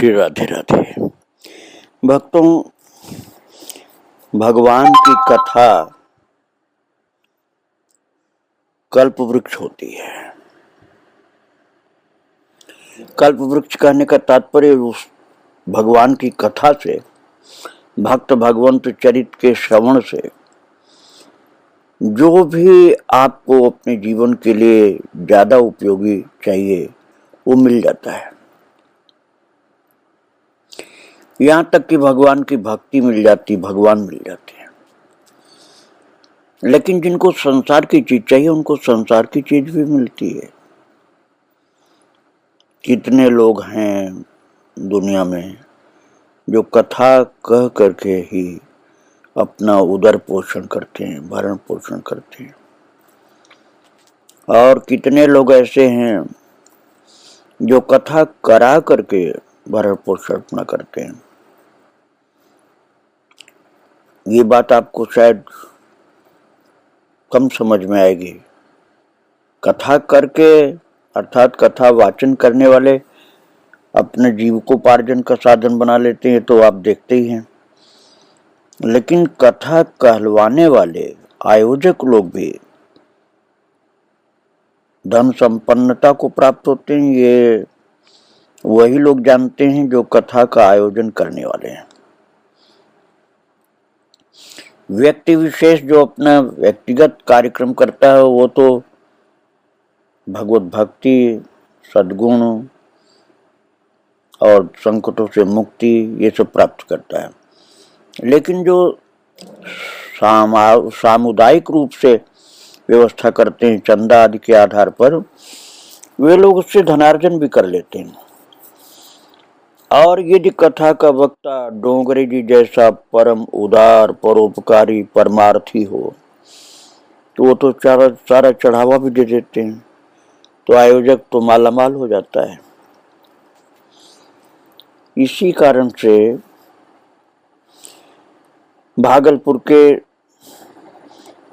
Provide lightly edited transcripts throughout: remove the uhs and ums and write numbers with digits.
श्री राधे राधे। भक्तों, भगवान की कथा कल्प वृक्ष होती है। कल्प वृक्ष कहने का तात्पर्य उस भगवान की कथा से, भक्त भगवंत चरित्र के श्रवण से जो भी आपको अपने जीवन के लिए ज्यादा उपयोगी चाहिए वो मिल जाता है। यहां तक कि भगवान की भक्ति मिल जाती, भगवान मिल जाते हैं। लेकिन जिनको संसार की चीज चाहिए उनको संसार की चीज भी मिलती है। कितने लोग हैं दुनिया में जो कथा कह करके ही अपना उदर पोषण करते हैं, भरण पोषण करते हैं, और कितने लोग ऐसे हैं जो कथा करा करके भरण पोषण अपना करते हैं। ये बात आपको शायद कम समझ में आएगी। कथा करके अर्थात कथा वाचन करने वाले अपने जीविकोपार्जन का साधन बना लेते हैं तो आप देखते ही हैं। लेकिन कथा कहलवाने वाले आयोजक लोग भी धन संपन्नता को प्राप्त होते हैं। ये वही लोग जानते हैं जो कथा का आयोजन करने वाले हैं। व्यक्ति विशेष जो अपना व्यक्तिगत कार्यक्रम करता है वो तो भगवत भक्ति, सद्गुण और संकटों से मुक्ति ये सब प्राप्त करता है। लेकिन जो सामुदायिक रूप से व्यवस्था करते हैं चंदा आदि के आधार पर, वे लोग उससे धनार्जन भी कर लेते हैं। और यदि कथा का वक्ता डोंगरे जी जैसा परम उदार, परोपकारी, परमार्थी हो तो वो तो सारा चढ़ावा भी दे देते हैं, तो आयोजक तो मालामाल हो जाता है। इसी कारण से भागलपुर के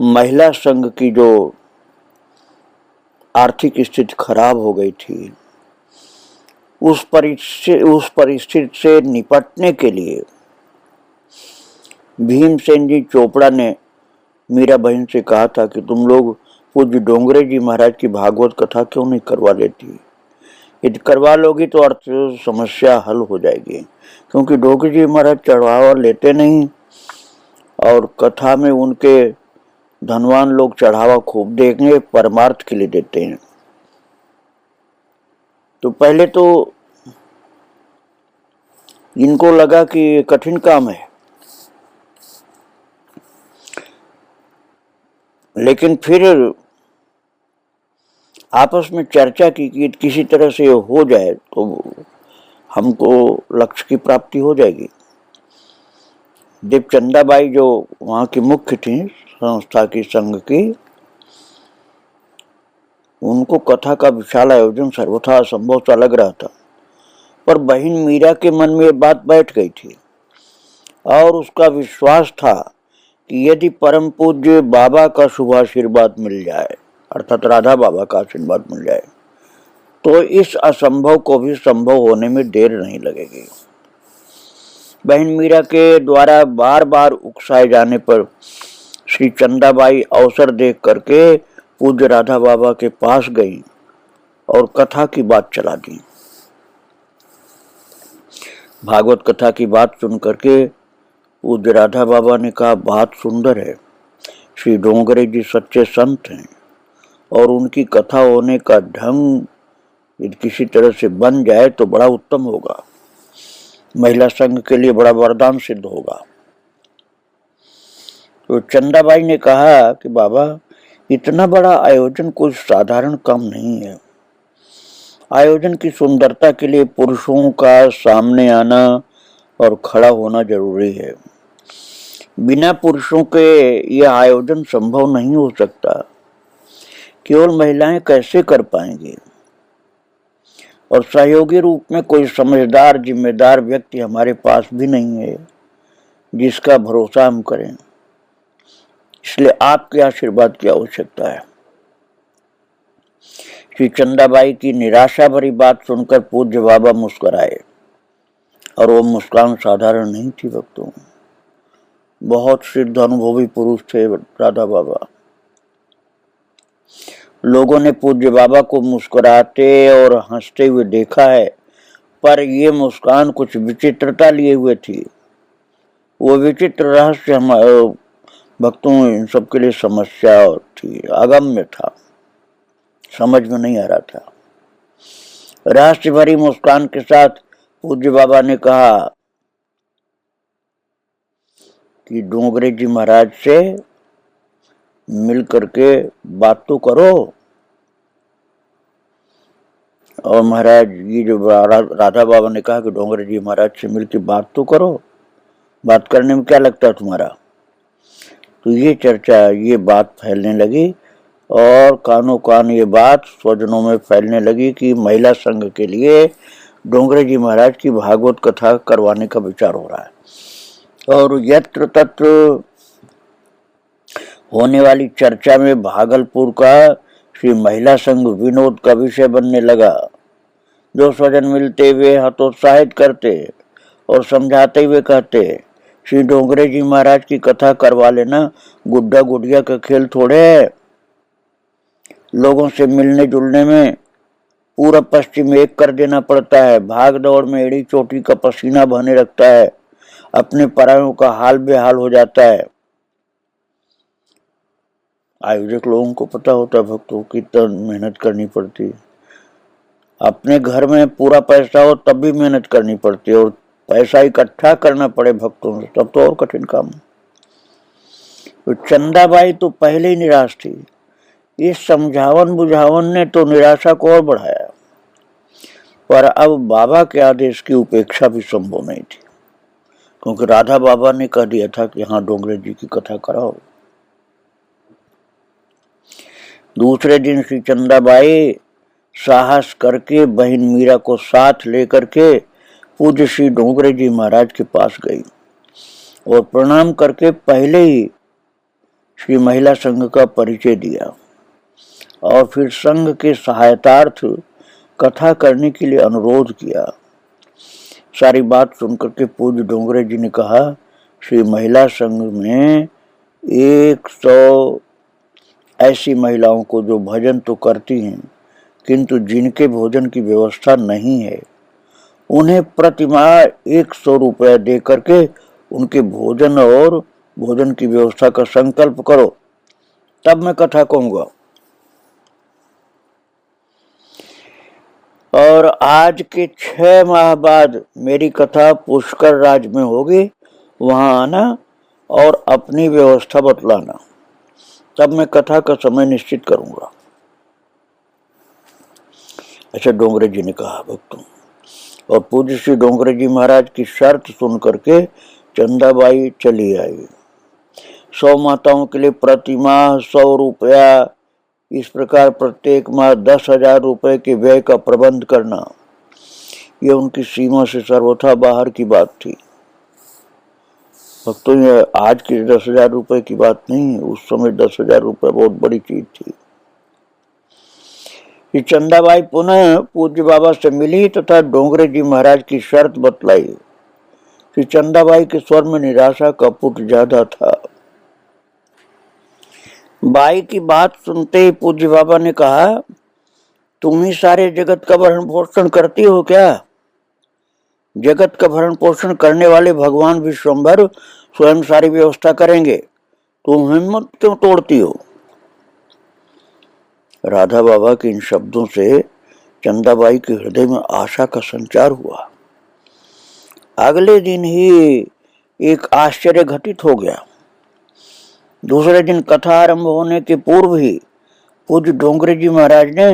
महिला संघ की जो आर्थिक स्थिति खराब हो गई थी, उस परिस्थिति से निपटने के लिए भीमसेन जी चोपड़ा ने मीरा बहन से कहा था कि तुम लोग पूज्य डोंगरे जी महाराज की भागवत कथा क्यों नहीं करवा लेती। यदि करवा लोगी तो अर्थ समस्या हल हो जाएगी, क्योंकि डोंगरे जी महाराज चढ़ावा लेते नहीं और कथा में उनके धनवान लोग चढ़ावा खूब देंगे, परमार्थ के लिए देते हैं। तो पहले तो इनको लगा कि ये कठिन काम है, लेकिन फिर आपस में चर्चा की कि किसी तरह से हो जाए तो हमको लक्ष्य की प्राप्ति हो जाएगी। देवचंदाबाई जो वहां की मुख्य थी संस्था की, संघ की, उनको कथा का विशाल आयोजन सर्वथा असंभव सा लग रहा था। पर बहन मीरा के मन में ये बात बैठ गई थी और उसका विश्वास था कि यदि परम पूज्य बाबा का शुभ आशीर्वाद मिल जाए, अर्थात राधा बाबा का आशीर्वाद मिल जाए, तो इस असंभव को भी संभव होने में देर नहीं लगेगी। बहन मीरा के द्वारा बार बार उकसाए जाने पर श्री चंदाबाई अवसर देख करके पूज्य राधा बाबा के पास गई और कथा की बात चला दी। भागवत कथा की बात सुन करके पूज्य राधा बाबा ने कहा, बात सुंदर है, श्री डोंगरे जी सच्चे संत हैं और उनकी कथा होने का ढंग यदि किसी तरह से बन जाए तो बड़ा उत्तम होगा, महिला संघ के लिए बड़ा वरदान सिद्ध होगा। तो चंदाबाई ने कहा कि बाबा, इतना बड़ा आयोजन कोई साधारण काम नहीं है। आयोजन की सुंदरता के लिए पुरुषों का सामने आना और खड़ा होना जरूरी है। बिना पुरुषों के यह आयोजन संभव नहीं हो सकता। केवल महिलाएं कैसे कर पाएंगी? और सहयोगी रूप में कोई समझदार जिम्मेदार व्यक्ति हमारे पास भी नहीं है जिसका भरोसा हम करें। इसलिए आपके आशीर्वाद की आवश्यकता है। श्री चंदाबाई की निराशा भरी बात सुनकर पूज्य बाबा मुस्कुराए और वो मुस्कान साधारण नहीं थी भक्तों, बहुत सिद्ध अनुभवी पुरुष थे राधा बाबा। लोगों ने पूज्य बाबा को मुस्कुराते और हंसते हुए देखा है, पर ये मुस्कान कुछ विचित्रता लिए हुए थी। वो विचित्र रहस्य हम भक्तों इन सबके लिए समस्या थी, अगम्य था, समझ में नहीं आ रहा था। रहस्य भरी मुस्कान के साथ पूज्य बाबा ने कहा कि डोंगरे जी महाराज से मिल करके बात तो करो। और महाराज ये जो राधा बाबा ने कहा कि डोंगरे जी महाराज से मिलकर बात तो करो, बात करने में क्या लगता है तुम्हारा। तो ये चर्चा, ये बात फैलने लगी और कानों कान ये बात स्वजनों में फैलने लगी कि महिला संघ के लिए डोंगरे जी महाराज की भागवत कथा करवाने का विचार हो रहा है। और यत्र तत्र होने वाली चर्चा में भागलपुर का श्री महिला संघ विनोद का विषय बनने लगा। जो स्वजन मिलते हुए हतोत्साहित करते और समझाते हुए कहते, श्री डोंगरे जी महाराज की कथा करवा लेना, गुड्डा गुड़िया का खेल थोड़े है। लोगों से मिलने जुलने में पूरा पश्चिम एक कर देना पड़ता है, भाग दौड़ में एड़ी चोटी का पसीना बहने लगता है, अपने परायों का हाल बेहाल हो जाता है। आयोजक लोगों को पता होता है भक्तों कितना मेहनत करनी पड़ती है। अपने घर में पूरा पैसा हो तब भी मेहनत करनी पड़ती है, और पैसा इकट्ठा करना पड़े भक्तों से तब तो और कठिन काम। तो चंदाबाई तो पहले ही निराश थी, इस समझावन बुझावन ने तो निराशा को और बढ़ाया। पर अब बाबा के आदेश की उपेक्षा भी संभव नहीं थी, क्योंकि राधा बाबा ने कह दिया था कि हाँ डोंगरे जी की कथा कराओ। दूसरे दिन श्री चंदाबाई साहस करके बहन मीरा को साथ लेकर के पूज्य श्री डोंगरे जी महाराज के पास गई और प्रणाम करके पहले ही श्री महिला संघ का परिचय दिया और फिर संघ के सहायतार्थ कथा करने के लिए अनुरोध किया। सारी बात सुनकर के पूज्य डोंगरे जी ने कहा, श्री महिला संघ में 100 ऐसी महिलाओं को जो भजन तो करती हैं किंतु जिनके भोजन की व्यवस्था नहीं है, उन्हें प्रतिमाह 100 रुपये दे करके उनके भोजन और भोजन की व्यवस्था का संकल्प करो, तब मैं कथा कहूंगा। और आज के 6 माह बाद मेरी कथा पुष्कर राज में होगी, वहां आना और अपनी व्यवस्था बतलाना, तब मैं कथा का समय निश्चित करूंगा। ऐसा डोंगरे जी ने कहा भक्तों। और पूज्य श्री डोंगरे जी महाराज की शर्त सुन करके चंदाबाई चली आई। 100 माताओं के लिए प्रतिमाह 100 रुपया, इस प्रकार प्रत्येक माह 10,000 रुपए के व्यय का प्रबंध करना, यह उनकी सीमा से सर्वथा बाहर की बात थी भक्तों। ये आज की 10,000 रुपए की बात नहीं, उस समय 10,000 रुपए बहुत बड़ी चीज थी। ये चंदाबाई पुनः पूज्य बाबा से मिली तथा डोंगरे जी महाराज की शर्त बतलाई। श्री चंदाबाई के स्वर में निराशा का पुट ज्यादा था। बाई की बात सुनते ही पूज्य बाबा ने कहा, तुम ही सारे जगत का भरण पोषण करती हो क्या? जगत का भरण पोषण करने वाले भगवान विश्वम्भर स्वयं सारी व्यवस्था करेंगे, तुम हिम्मत क्यों तोड़ती हो? राधा बाबा के इन शब्दों से चंदाबाई के हृदय में आशा का संचार हुआ। अगले दिन ही एक आश्चर्य घटित हो गया। दूसरे दिन कथा आरंभ होने के पूर्व ही पूज्य डोंगरे जी महाराज ने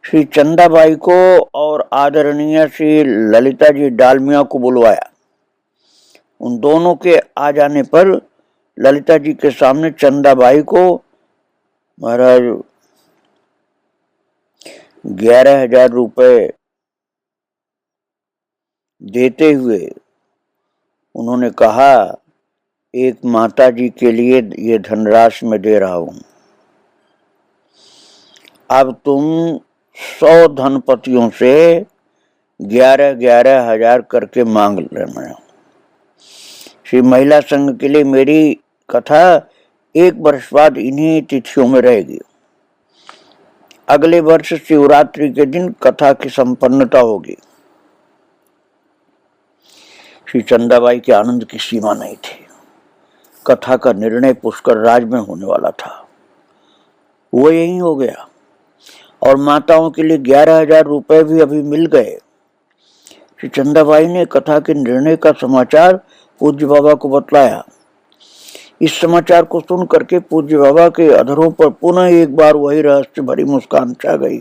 श्री चंदाबाई को और आदरणीय श्री ललिता जी डालमिया को बुलवाया। उन दोनों के आ जाने पर ललिता जी के सामने चंदाबाई को महाराज 11,000 रुपए देते हुए उन्होंने कहा, एक माता जी के लिए ये धनराशि मैं दे रहा हूं, अब तुम 100 धनपतियों से 11,000 करके मांग लेना। श्री महिला संघ के लिए मेरी कथा 1 वर्ष बाद इन्हीं तिथियों में रहेगी। अगले वर्ष शिवरात्रि के दिन कथा की संपन्नता होगी। श्री चंदाबाई के आनंद की सीमा नहीं थी। कथा का निर्णय पुष्कर राज में होने वाला था, वो यही हो गया और माताओं के लिए 11,000 रुपए भी अभी मिल गए। श्री चंदाबाई ने कथा के निर्णय का समाचार पूज्य बाबा को बतलाया। इस समाचार को सुन करके पूज्य बाबा के अधरों पर पुनः एक बार वही रहस्य भरी मुस्कान छा गई।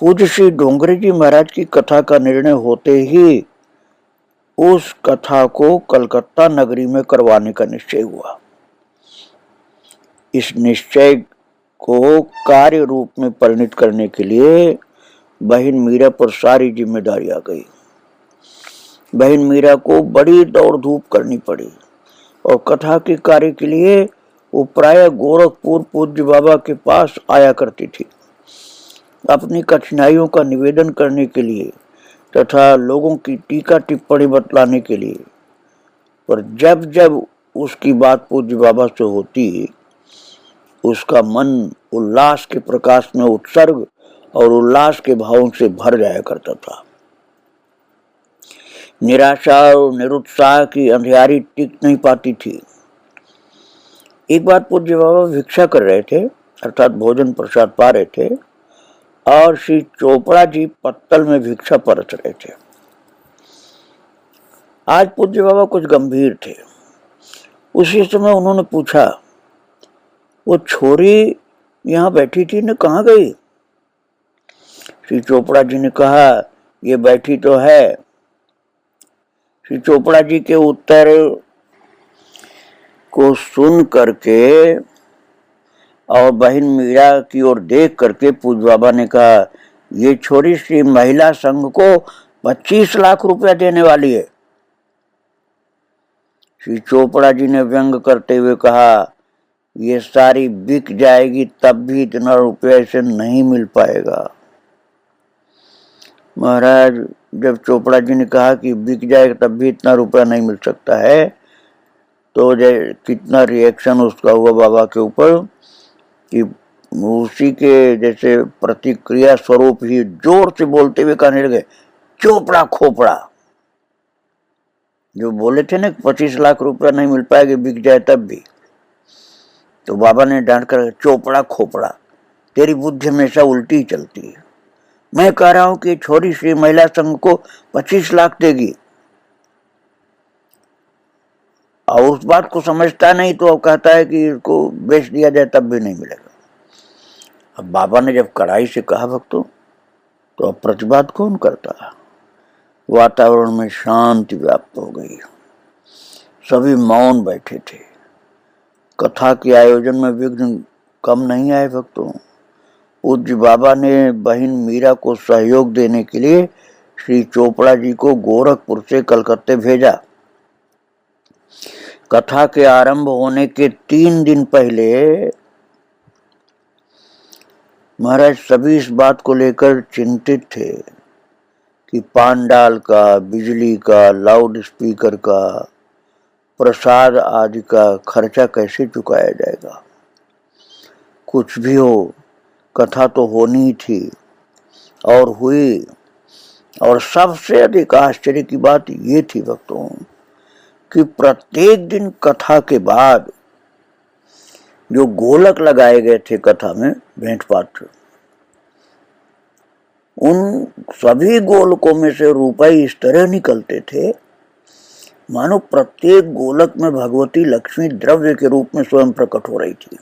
पूज्य श्री डोंगरे जी महाराज की कथा का निर्णय होते ही उस कथा को कलकत्ता नगरी में करवाने का निश्चय हुआ। इस निश्चय को कार्य रूप में परिणत करने के लिए बहन मीरा पर सारी जिम्मेदारी आ गई। बहन मीरा को बड़ी दौड़ धूप करनी पड़ी और कथा के कार्य के लिए वो प्रायः गोरखपुर पूज्य बाबा के पास आया करती थी, अपनी कठिनाइयों का निवेदन करने के लिए तथा लोगों की टीका टिप्पणी बतलाने के लिए। पर जब जब उसकी बात पूज्य बाबा से होती, उसका मन उल्लास के प्रकाश में उत्सर्ग और उल्लास के भावों से भर जाया करता था। निराशा और निरुत्साह की अंधियारी टिक नहीं पाती थी। एक बार पूज्य बाबा भिक्षा कर रहे थे, अर्थात भोजन प्रसाद पा रहे थे और श्री चोपड़ा जी पत्तल में भिक्षा परस रहे थे। आज पूज्य बाबा कुछ गंभीर थे। उसी समय उन्होंने पूछा, वो छोरी यहाँ बैठी थी न, कहाँ गई? श्री चोपड़ा जी ने कहा, ये बैठी तो है। श्री चोपड़ा जी के उत्तर को सुन करके और बहन मीरा की ओर देख करके पूज्य बाबा ने कहा, ये छोरी श्री महिला संघ को 25 लाख रुपया देने वाली है। श्री चोपड़ा जी ने व्यंग करते हुए कहा, ये सारी बिक जाएगी तब भी इतना रुपया इसे नहीं मिल पाएगा। महाराज, जब चोपड़ा जी ने कहा कि बिक जाएगा तब भी इतना रुपया नहीं मिल सकता है, तो कितना रिएक्शन उसका हुआ बाबा के ऊपर कि उसी के जैसे प्रतिक्रिया स्वरूप ही जोर से बोलते हुए कहने लगे, चोपड़ा खोपड़ा। जो बोले थे ना 25 लाख रुपया नहीं मिल पाएगा बिक जाए तब भी, तो बाबा ने डांट कर, चोपड़ा खोपड़ा, तेरी बुद्धि हमेशा उल्टी ही चलती है। मैं कह रहा हूं कि छोरी श्री महिला संघ को 25 लाख देगी और उस बात को समझता नहीं, तो कहता है कि इसको बेच दिया जाए तब भी नहीं मिलेगा। अब बाबा ने जब कड़ाई से कहा भक्तों, तो अब प्रतिवाद कौन करता? वातावरण में शांति व्याप्त हो गई। सभी मौन बैठे थे। कथा के आयोजन में विघ्न कम नहीं आए भक्तों। पूज्य बाबा ने बहन मीरा को सहयोग देने के लिए श्री चोपड़ा जी को गोरखपुर से कलकत्ते भेजा। कथा के आरंभ होने के 3 दिन पहले महाराज सभी इस बात को लेकर चिंतित थे कि पांडाल का, बिजली का, लाउड स्पीकर का, प्रसाद आदि का खर्चा कैसे चुकाया जाएगा। कुछ भी हो, कथा तो होनी थी और हुई। और सबसे अधिक आश्चर्य की बात ये थी भक्तों कि प्रत्येक दिन कथा के बाद जो गोलक लगाए गए थे कथा में, भेंट पात्र, उन सभी गोलकों में से रुपए इस तरह निकलते थे मानो प्रत्येक गोलक में भगवती लक्ष्मी द्रव्य के रूप में स्वयं प्रकट हो रही थी।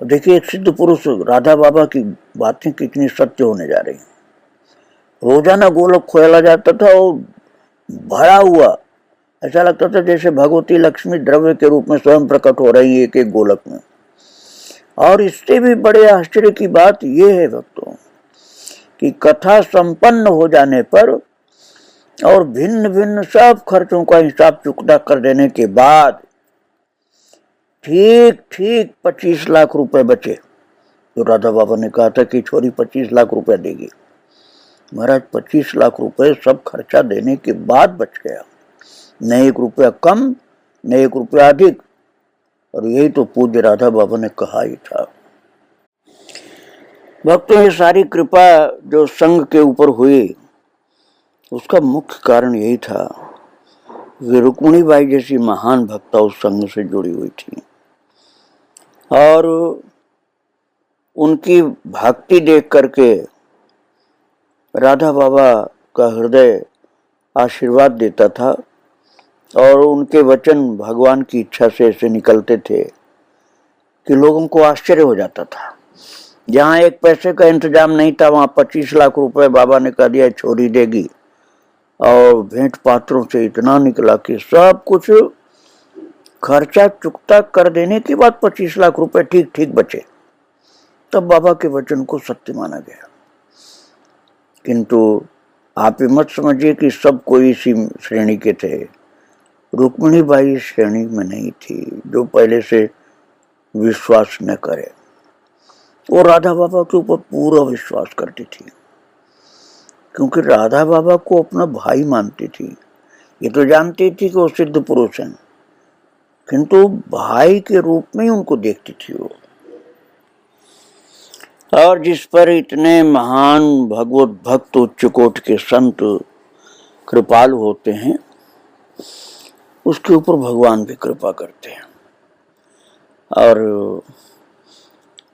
देखिए, एक सिद्ध पुरुष राधा बाबा की बातें कितनी सत्य होने जा रही। रोजाना गोलक खोला जाता था और भरा हुआ, ऐसा लगता था जैसे भगवती लक्ष्मी द्रव्य के रूप में स्वयं प्रकट हो रही है एक एक गोलक में। और इससे भी बड़े आश्चर्य की बात यह है भक्तों कि कथा संपन्न हो जाने पर और भिन्न भिन्न सब खर्चों का हिसाब चुकता कर देने के बाद ठीक 25 लाख रुपए बचे। तो राधा बाबा ने कहा था कि छोरी 25 लाख रुपए देगी। महाराज 25 लाख रुपए सब खर्चा देने के बाद बच गया, न 1 रुपया कम न 1 रुपया अधिक। और यही तो पूज्य राधा बाबा ने कहा ही था। भक्तों, ये सारी कृपा जो संघ के ऊपर हुई उसका मुख्य कारण यही था कि रुक्मिणी बाई जैसी महान भक्ता उस संघ से जुड़ी हुई थी और उनकी भक्ति देख करके राधा बाबा का हृदय आशीर्वाद देता था और उनके वचन भगवान की इच्छा से ऐसे निकलते थे कि लोगों को आश्चर्य हो जाता था। जहाँ 1 पैसे का इंतजाम नहीं था वहाँ 25 लाख रुपए बाबा ने कह दिया छोरी देगी, और भेंट पात्रों से इतना निकला कि सब कुछ खर्चा चुकता कर देने के बाद 25 लाख रुपए ठीक ठीक बचे। तब बाबा के वचन को सत्य माना गया। किंतु आप ये मत समझिए कि सब कोई इसी श्रेणी के थे। रुक्मिणी बाई श्रेणी में नहीं थी जो पहले से विश्वास न करे। वो राधा बाबा के ऊपर पूरा विश्वास करती थी क्योंकि राधा बाबा को अपना भाई मानती थी। ये तो जानती थी कि वो सिद्ध पुरुष हैं, किंतु भाई के रूप में ही उनको देखती थी वो। और जिस पर इतने महान भगवत भक्त उच्च कोट के संत कृपालु होते हैं उसके ऊपर भगवान भी कृपा करते हैं। और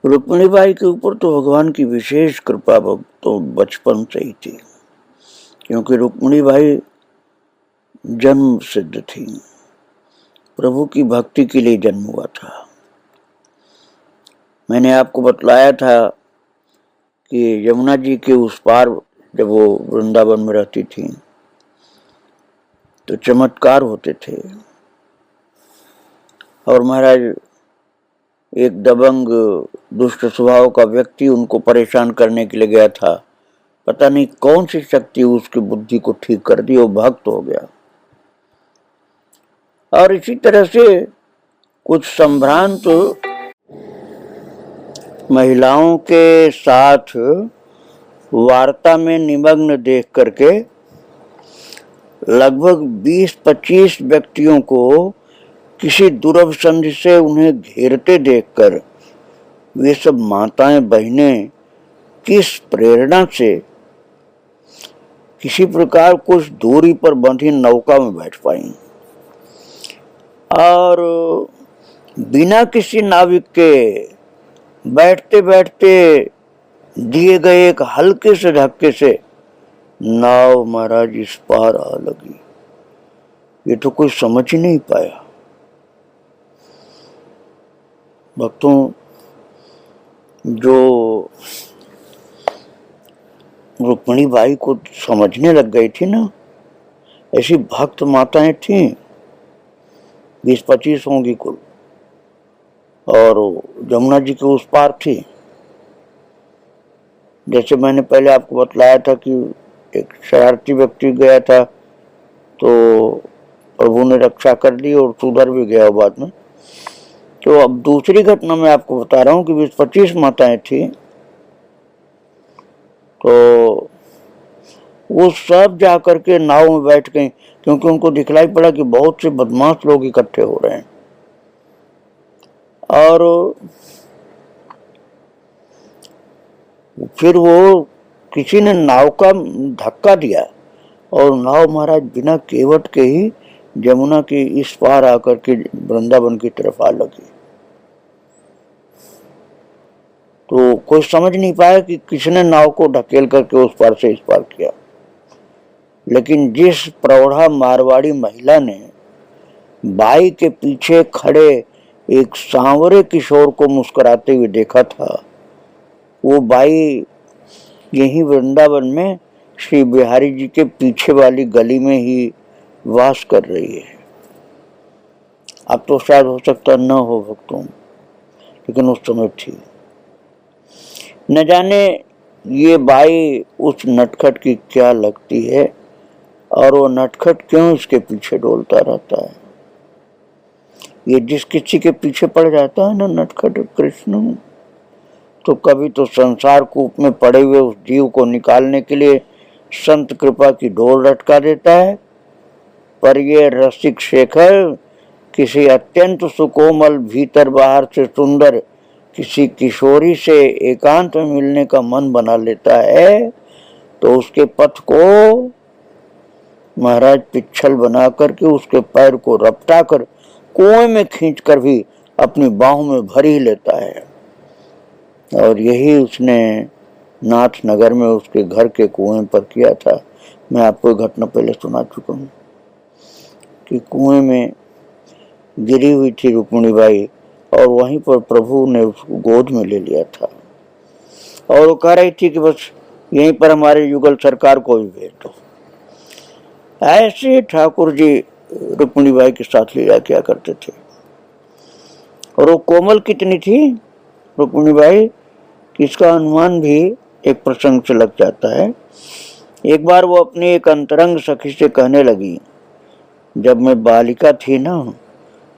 रुक्मिणी बाई के ऊपर तो भगवान की विशेष कृपा तो बचपन से ही थी, क्योंकि रुक्मिणी बाई जन्म सिद्ध थी, प्रभु की भक्ति के लिए जन्म हुआ था। मैंने आपको बतलाया था कि यमुना जी के उस पार जब वो वृंदावन में रहती थी तो चमत्कार होते थे। और महाराज एक दबंग दुष्ट स्वभाव का व्यक्ति उनको परेशान करने के लिए गया था। पता नहीं कौन सी शक्ति उसकी बुद्धि को ठीक कर दी, वो भक्त हो गया। और इसी तरह से कुछ संभ्रांत महिलाओं के साथ वार्ता में निमग्न देख करके लगभग 20-25 व्यक्तियों को किसी दुर्वसंधि से उन्हें घेरते देखकर वे सब माताएं बहनें किस प्रेरणा से किसी प्रकार कुछ दूरी पर बंधी नौका में बैठ पाई और बिना किसी नाविक के बैठते बैठते दिए गए एक हल्के से धक्के से नाव महाराज इस पार आ लगी। ये तो कोई समझ ही नहीं पाया। भक्तों, जो रुक्मिणी बाई को समझने लग गई थी ना, ऐसी भक्त माताएं थी 20-25 होंगी कुल, और यमुना जी के उस पार थी। जैसे मैंने पहले आपको बतलाया था कि एक शरारती व्यक्ति गया था तो प्रभु ने रक्षा कर दी और सुधर भी गया बाद में। तो अब दूसरी घटना मैं आपको बता रहा हूँ कि 20-25 माताएं थी, तो वो सब जाकर के नाव में बैठ गई क्योंकि उनको दिखलाई पड़ा कि बहुत से बदमाश लोग इकट्ठे हो रहे हैं। और फिर वो किसी ने नाव का धक्का दिया और नाव महाराज बिना केवट के ही यमुना के इस पार आकर के वृंदावन की तरफ आ लगी। तो कोई समझ नहीं पाया कि किसने नाव को ढकेल करके उस पार से इस पार किया, लेकिन जिस प्रौढ़ा मारवाड़ी महिला ने बाई के पीछे खड़े एक सांवरे किशोर को मुस्कुराते हुए देखा था, वो बाई यही वृंदावन में श्री बिहारी जी के पीछे वाली गली में ही वास कर रही है। अब तो शायद हो सकता न हो भक्तों, लेकिन उस समय थी। न जाने ये बाई उस नटखट की क्या लगती है और वो नटखट क्यों इसके पीछे डोलता रहता है। ये जिस किसी के पीछे पड़ जाता है ना नटखट कृष्ण, तो कभी तो संसार कूप में पड़े हुए उस जीव को निकालने के लिए संत कृपा की डोर लटका देता है। पर ये रसिक शेखर किसी अत्यंत सुकोमल भीतर बाहर से सुंदर किसी किशोरी से एकांत में मिलने का मन बना लेता है तो उसके पथ को महाराज पिच्छल बना करके उसके पैर को रपटा कर कुएं में खींच कर भी अपनी बाहों में भर ही लेता है। और यही उसने नाथनगर में उसके घर के कुएं पर किया था। मैं आपको घटना पहले सुना चुका हूँ कि कुएं में गिरी हुई थी रुक्मिणीबाई और वहीं पर प्रभु ने उसको गोद में ले लिया था और वो कह रही थी कि बस यहीं पर हमारे युगल सरकार को भी भेज दो। ऐसे ठाकुर जी रुक्मिणीबाई के साथ लीला किया करते थे। और वो कोमल कितनी थी रुक्मिणीबाई कि इसका अनुमान भी एक प्रसंग से लग जाता है। एक बार वो अपनी एक अंतरंग सखी से कहने लगी, जब मैं बालिका थी ना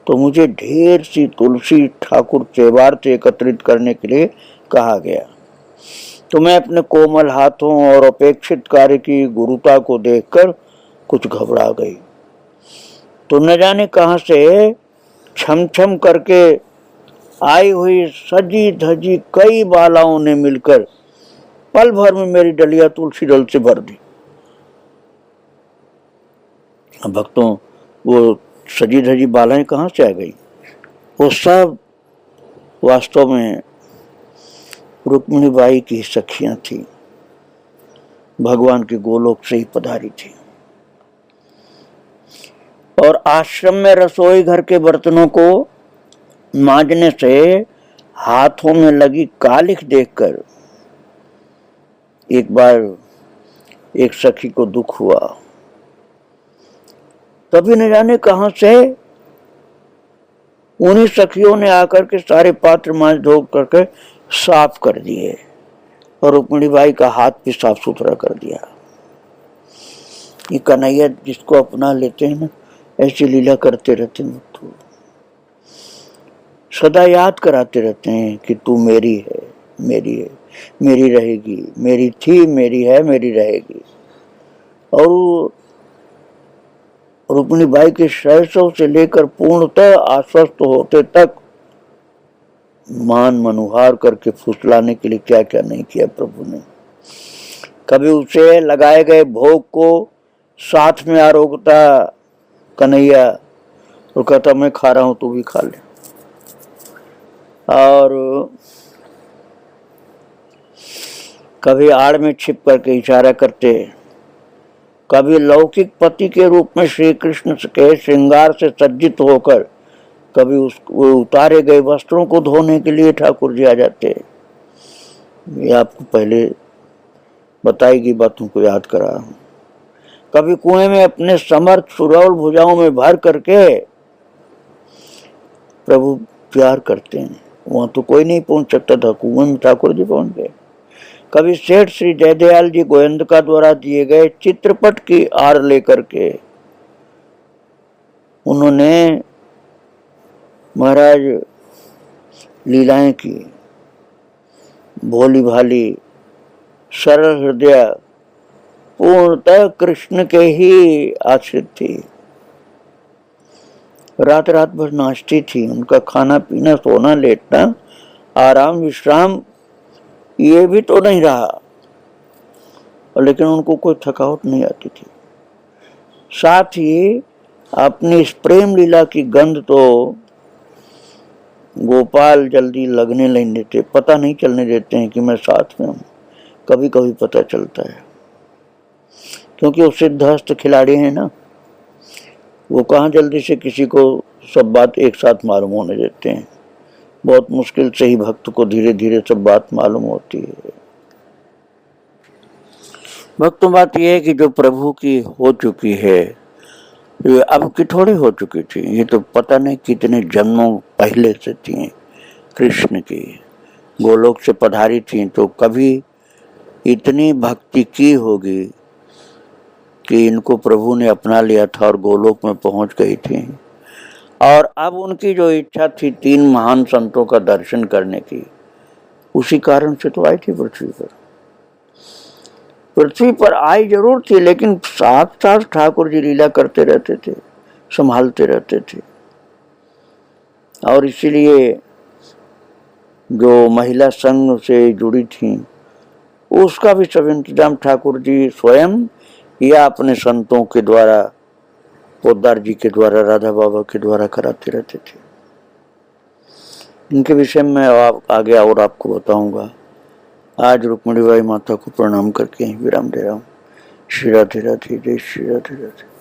तो मुझे ढेर सी तुलसी ठाकुर चेवार से एकत्रित करने के लिए कहा गया, तो मैं अपने कोमल हाथों और अपेक्षित कार्य की गुरुता को देखकर कुछ घबरा गई। तो न जाने कहां से छम छम करके आई हुई सजी धजी कई बालाओं ने मिलकर पल भर में मेरी डलिया तुलसी दल से भर दी। भक्तों, वो सजी धजी बालाएं कहां से आ गई? वो सब वास्तव में रुक्मिणीबाई की सखियां थी, भगवान के गोलोक से ही पधारी थी। और आश्रम में रसोई घर के बर्तनों को मांजने से हाथों में लगी कालिख देखकर एक बार एक सखी को दुख हुआ। तभी न जाने कहां से उन्हीं सखियों ने आकर के सारे पात्र मांज धो करके साफ कर दिए और रुक्मिणीबाई का हाथ भी साफ सुथरा कर दिया। ये कन्हैया जिसको अपना लेते हैं ना, ऐसी लीला करते रहते हैं, तो सदा याद कराते रहते हैं कि तू मेरी है, मेरी है, मेरी रहेगी, मेरी थी, मेरी है, मेरी रहेगी। और रुक्मिणीबाई के शैशव से लेकर पूर्णतः आश्वस्त होते तक मान मनुहार करके फुसलाने के लिए क्या क्या नहीं किया प्रभु ने। कभी उसे लगाए गए भोग को साथ में आरोगता कन्हैया और कहता मैं खा रहा हूं तू भी खा ले। और कभी आड़ में छिप करके इशारा करते, कभी लौकिक पति के रूप में श्री कृष्ण के श्रृंगार से सज्जित होकर कभी वो उतारे गए वस्त्रों को धोने के लिए ठाकुर जी आ जाते। ये आपको पहले बताई गई बातों को याद करा। कभी कुएं में अपने समर्थ सुरौल भुजाओं में भर करके प्रभु प्यार करते हैं। वहां तो कोई नहीं पहुंच सकता था, कुएं में ठाकुर जी पहुंच गए। कभी सेठ श्री जयदयाल जी गोयंदका द्वारा दिए गए चित्रपट की आड़ लेकर के उन्होंने महाराज लीलाएं की। भोली भाली सरल हृदय पूर्णतः कृष्ण के ही आश्रित थी। रात रात भर नाचती थी। उनका खाना पीना सोना लेटना आराम विश्राम ये भी तो नहीं रहा, लेकिन उनको कोई थकावट नहीं आती थी। साथ ही अपनी इस प्रेम लीला की गंध तो गोपाल जल्दी लगने नहीं देते, पता नहीं चलने देते हैं कि मैं साथ में हूं। कभी कभी पता चलता है, क्योंकि वो सिद्धहस्त खिलाड़ी हैं ना, वो कहाँ जल्दी से किसी को सब बात एक साथ मालूम होने देते हैं। बहुत मुश्किल से ही भक्त को धीरे धीरे सब बात मालूम होती है। भक्तों, बात यह है कि जो प्रभु की हो चुकी है, ये अब की थोड़ी हो चुकी थी, ये तो पता नहीं कितने जन्मों पहले से थी। कृष्ण की गोलोक से पधारी थी तो कभी इतनी भक्ति की होगी कि इनको प्रभु ने अपना लिया था और गोलोक में पहुंच गई थी। और अब उनकी जो इच्छा थी 3 महान संतों का दर्शन करने की, उसी कारण से तो आई थी पृथ्वी पर। पृथ्वी पर आई जरूर थी, लेकिन साथ साथ ठाकुर जी लीला करते रहते थे, संभालते रहते थे। और इसीलिए जो महिला संघ से जुड़ी थी उसका भी सब इंतजाम ठाकुर जी स्वयं या अपने संतों के द्वारा, पोद्दार जी के द्वारा, राधा बाबा के द्वारा कराते रहते थे। इनके विषय में आगे और आपको बताऊंगा। आज रुक्मिणी बाई माता को प्रणाम करके विराम दे रहा हूँ। श्री राधे राधे, जय श्री राधे राधे।